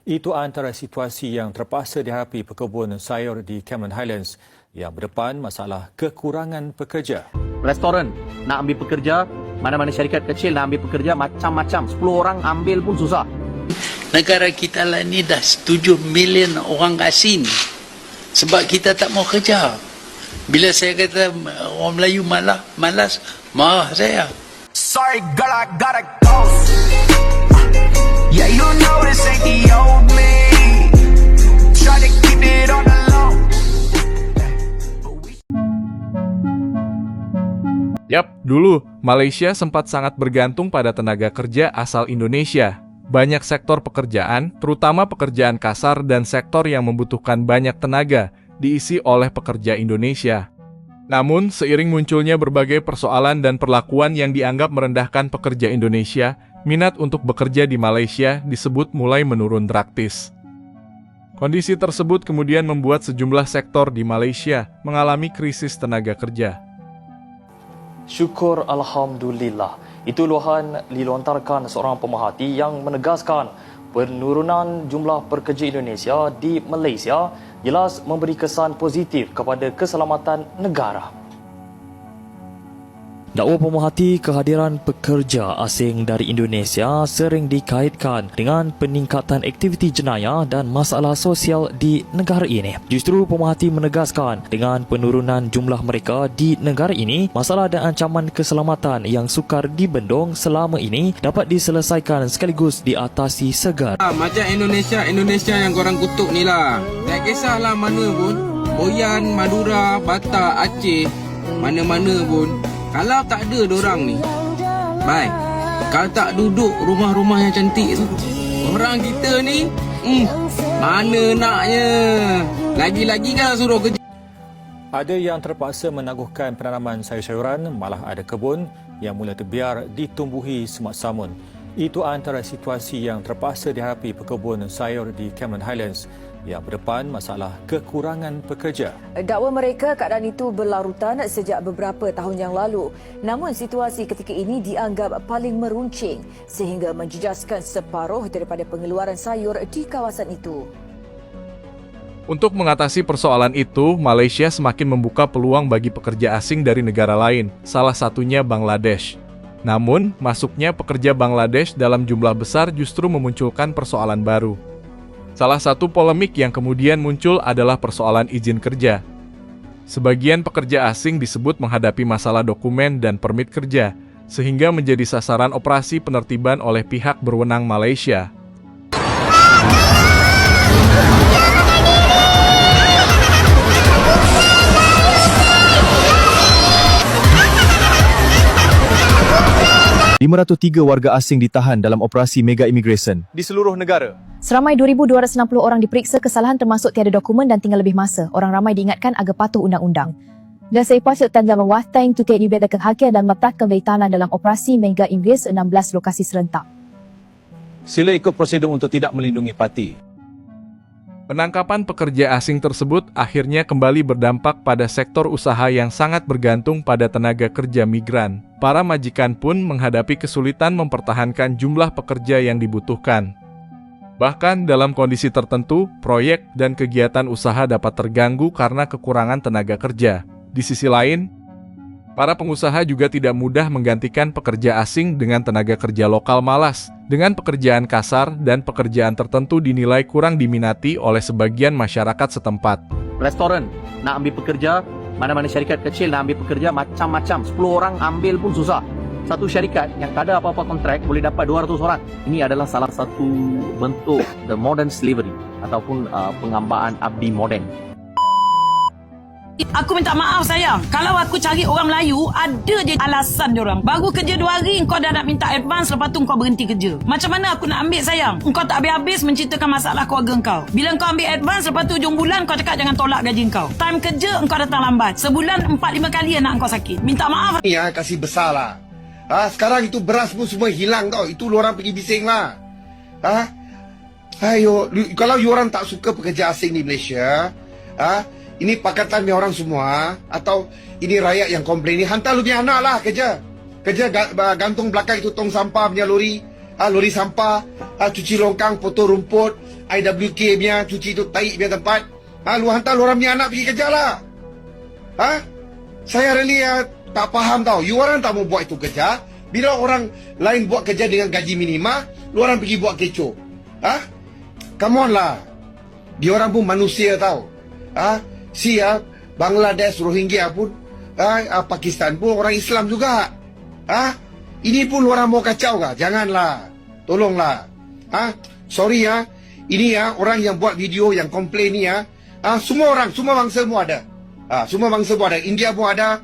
Itu antara situasi yang terpaksa dihadapi pekebun sayur di Cameron Highlands yang berdepan masalah kekurangan pekerja. Restoran nak ambil pekerja, mana-mana syarikat kecil nak ambil pekerja macam-macam. 10 orang ambil pun susah. Negara kita lah ni dah 7 million orang asing sebab kita tak mau kerja. Bila saya kata orang Melayu malas, marah saya. Sorry girl, I gotta go. Yeah, you know this ain't the old me. Try to keep it on the low. Yap, dulu Malaysia sempat sangat bergantung pada tenaga kerja asal Indonesia. Banyak sektor pekerjaan, terutama pekerjaan kasar dan sektor yang membutuhkan banyak tenaga, diisi oleh pekerja Indonesia. Namun, seiring munculnya berbagai persoalan dan perlakuan yang dianggap merendahkan pekerja Indonesia, minat untuk bekerja di Malaysia disebut mulai menurun drastis. Kondisi tersebut kemudian membuat sejumlah sektor di Malaysia mengalami krisis tenaga kerja. Syukur Alhamdulillah. Itu luahan dilontarkan seorang pemerhati yang menegaskan penurunan jumlah pekerja Indonesia di Malaysia jelas memberi kesan positif kepada keselamatan negara. Dakwa pemerhati kehadiran pekerja asing dari Indonesia sering dikaitkan dengan peningkatan aktiviti jenayah dan masalah sosial di negara ini. Justru pemerhati menegaskan dengan penurunan jumlah mereka di negara ini, masalah dan ancaman keselamatan yang sukar dibendung selama ini dapat diselesaikan sekaligus diatasi segar. Macam Indonesia yang korang kutuk ni lah. Tak kisahlah mana pun, Boyan, Madura, Batak, Aceh, mana-mana pun. Kalau tak ada dorang ni, baik. Kalau tak duduk rumah-rumah yang cantik tu, orang kita ni, mana naknya. Lagi-lagi kan suruh kerja. Ada yang terpaksa menangguhkan penanaman sayur-sayuran, malah ada kebun yang mula terbiar ditumbuhi semak samun. Itu antara situasi yang terpaksa dihadapi pekebun sayur di Cameron Highlands yang berdepan masalah kekurangan pekerja. Dakwa mereka keadaan itu berlarutan sejak beberapa tahun yang lalu. Namun situasi ketika ini dianggap paling meruncing sehingga menjejaskan separuh daripada pengeluaran sayur di kawasan itu. Untuk mengatasi persoalan itu, Malaysia semakin membuka peluang bagi pekerja asing dari negara lain, salah satunya Bangladesh. Namun, masuknya pekerja Bangladesh dalam jumlah besar justru memunculkan persoalan baru. Salah satu polemik yang kemudian muncul adalah persoalan izin kerja. Sebagian pekerja asing disebut menghadapi masalah dokumen dan permit kerja, sehingga menjadi sasaran operasi penertiban oleh pihak berwenang Malaysia. .503 warga asing ditahan dalam operasi mega immigration di seluruh negara. Seramai 2,260 orang diperiksa kesalahan termasuk tiada dokumen dan tinggal lebih masa. Orang ramai diingatkan agar patuh undang-undang. Dan saya pasutkan dalam watang tu kait ibet hakia dan meletakkan beritanan dalam operasi mega immigration 16 lokasi serentak. Sila ikut prosedur untuk tidak melindungi parti. Penangkapan pekerja asing tersebut akhirnya kembali berdampak pada sektor usaha yang sangat bergantung pada tenaga kerja migran. Para majikan pun menghadapi kesulitan mempertahankan jumlah pekerja yang dibutuhkan. Bahkan dalam kondisi tertentu, proyek dan kegiatan usaha dapat terganggu karena kekurangan tenaga kerja. Di sisi lain, para pengusaha juga tidak mudah menggantikan pekerja asing dengan tenaga kerja lokal malas, dengan pekerjaan kasar dan pekerjaan tertentu dinilai kurang diminati oleh sebagian masyarakat setempat. Restoran nak ambil pekerja, mana-mana syarikat kecil nak ambil pekerja macam-macam. 10 orang ambil pun susah. Satu syarikat yang tak ada apa-apa kontrak boleh dapat 200 orang. Ini adalah salah satu bentuk the modern slavery ataupun pengambaan abdi moden. Aku minta maaf sayang. Kalau aku cari orang Melayu, ada je alasan diorang. Baru kerja 2 hari, kau dah nak minta advance, lepas tu kau berhenti kerja. Macam mana aku nak ambil sayang? Kau tak habis-habis menceritakan masalah keluarga kau. Bila kau ambil advance, lepas tu hujung bulan kau cakap jangan tolak gaji kau. Time kerja kau datang lambat. Sebulan 4-5 kali anak kau sakit. Minta maaf. Ni kasih besar lah. Sekarang itu beras pun semua hilang tau. Itu lu orang pergi bising lah. Ayo, kalau you orang tak suka pekerja asing di Malaysia, ini pakatan ni orang semua, atau ini rakyat yang komplain ni, hantar lu punya anak lah kerja. Kerja gantung belakang itu tong sampah punya lori, lori sampah, cuci longkang, potong rumput, IWK punya cuci tu taik punya tempat. Lu hantar lu orang punya anak pergi kerja lah. Saya really tak faham tau. You orang tak mau buat itu kerja. Bila orang lain buat kerja dengan gaji minima, lu orang pergi buat kecoh. Come on lah. Dia orang pun manusia tau. Bangladesh, Rohingya pun, Pakistan pun orang Islam juga. Ini pun orang mau kacau kah? Janganlah. Tolonglah. Sorry Ini orang yang buat video yang komplain ni semua orang, semua bangsa pun ada. Semua bangsa pun ada. India pun ada.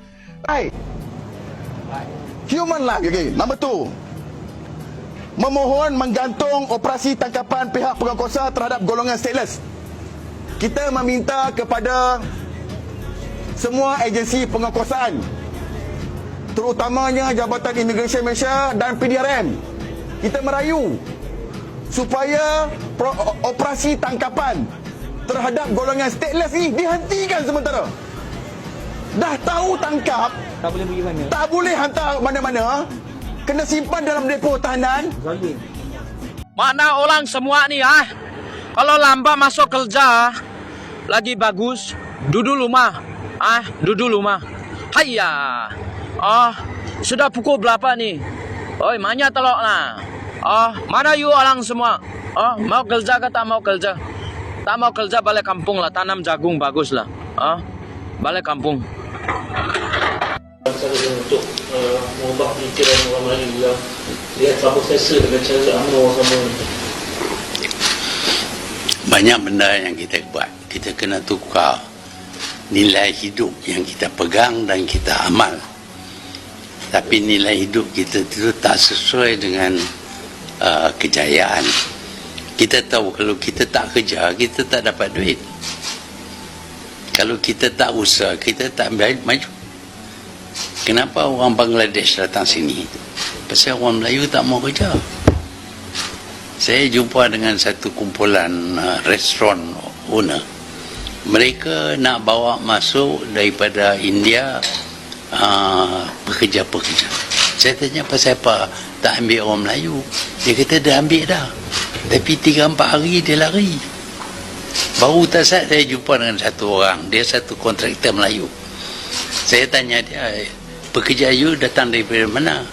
Human life. Okay. Number 2. Memohon menggantung operasi tangkapan pihak penguasa terhadap golongan stateless. Kita meminta kepada semua agensi penguasaan, terutamanya Jabatan Imigresen Malaysia dan PDRM, kita merayu supaya operasi tangkapan terhadap golongan stateless ni dihentikan sementara. Dah tahu tangkap, tak boleh pergi mana, tak boleh hantar mana-mana, kena simpan dalam depo tahanan. Mana orang semua ni kalau lambat masuk kerja lagi bagus duduk rumah. Duduk rumah. Hayya. Sudah pukul berapa ni? Oi, mana telok lah. Mana you orang semua? Mau kerja ke tak mau kerja? Tak mau kerja balik kampung lah, tanam jagung bagus lah. Balik kampung. Untuk mengubah pemikiran orang Melayu yang lihat sama selesa dengan cara UMNO sama. Banyak benda yang kita buat, kita kena tukar nilai hidup yang kita pegang dan kita amal. Tapi nilai hidup kita itu tak sesuai dengan kejayaan. Kita tahu kalau kita tak kerja, kita tak dapat duit. Kalau kita tak usaha, kita tak maju. Kenapa orang Bangladesh datang sini? Pasal orang Melayu tak mau kerja. Saya jumpa dengan satu kumpulan restoran owner. Mereka nak bawa masuk daripada India pekerja-pekerja. Saya tanya pasal apa tak ambil orang Melayu. Dia kata dah ambil dah. Tapi 3-4 hari dia lari. Baru tak saat saya jumpa dengan satu orang. Dia satu kontraktor Melayu. Saya tanya dia, pekerja you datang daripada mana?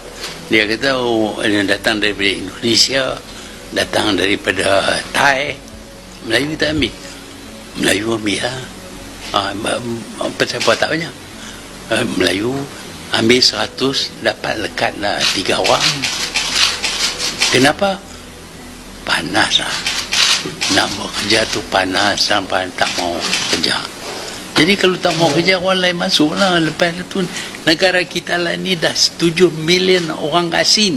Dia kata, dia datang daripada Indonesia, datang daripada Thai. Melayu tak ambil. Melayu ambil lah. Pasal apa tak banyak? Melayu ambil 100, dapat lekat lah 3 orang. Kenapa? Panas lah. Nak buat kerja tu panas sampai tak mau kerja. Jadi kalau tak mau kerja, orang lain masuk lah. Lepas tu negara kita lah ni dah 7 million orang asing.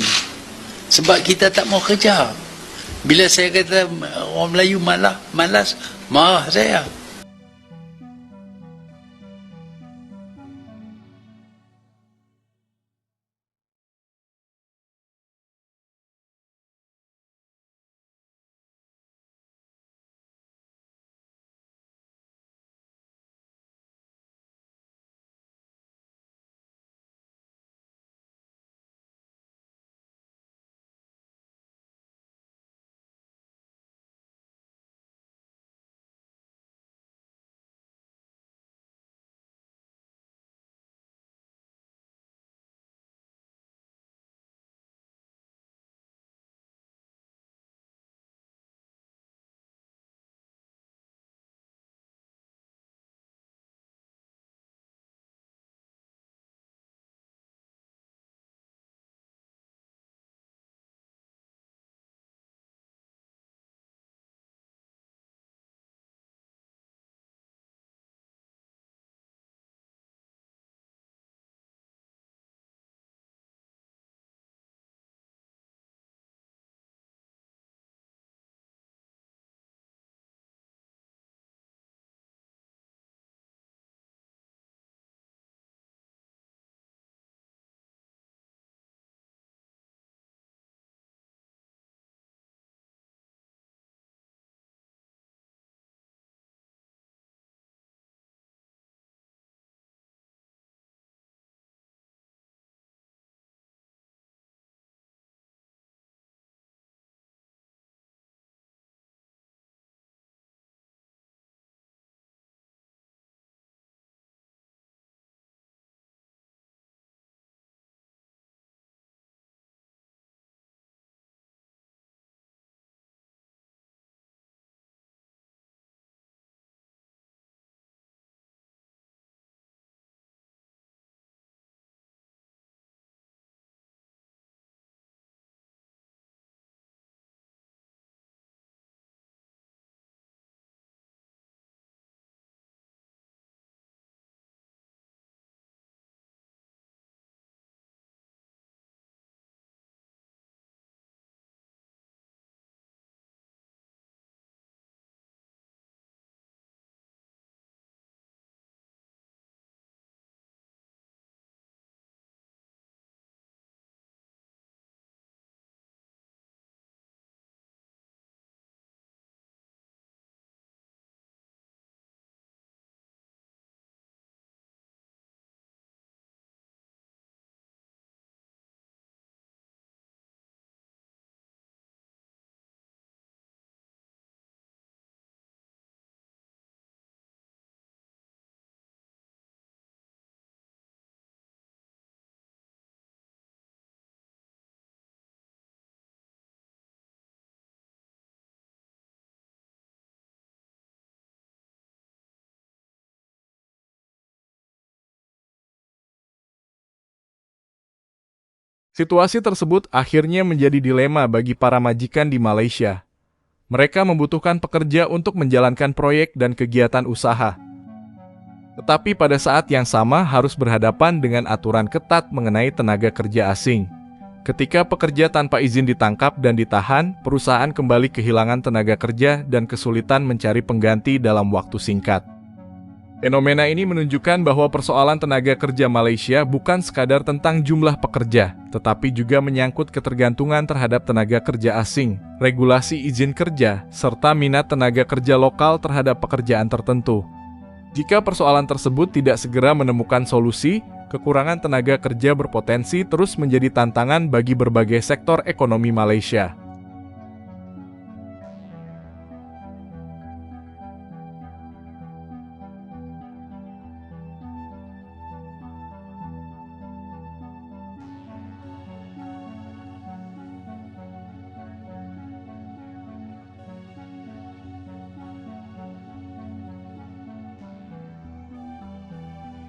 Sebab kita tak mau kerja. Bila saya kata orang Melayu malas, marah saya. Situasi tersebut akhirnya menjadi dilema bagi para majikan di Malaysia. Mereka membutuhkan pekerja untuk menjalankan proyek dan kegiatan usaha. Tetapi pada saat yang sama harus berhadapan dengan aturan ketat mengenai tenaga kerja asing. Ketika pekerja tanpa izin ditangkap dan ditahan, perusahaan kembali kehilangan tenaga kerja dan kesulitan mencari pengganti dalam waktu singkat. Fenomena ini menunjukkan bahwa persoalan tenaga kerja Malaysia bukan sekadar tentang jumlah pekerja, tetapi juga menyangkut ketergantungan terhadap tenaga kerja asing, regulasi izin kerja, serta minat tenaga kerja lokal terhadap pekerjaan tertentu. Jika persoalan tersebut tidak segera menemukan solusi, kekurangan tenaga kerja berpotensi terus menjadi tantangan bagi berbagai sektor ekonomi Malaysia.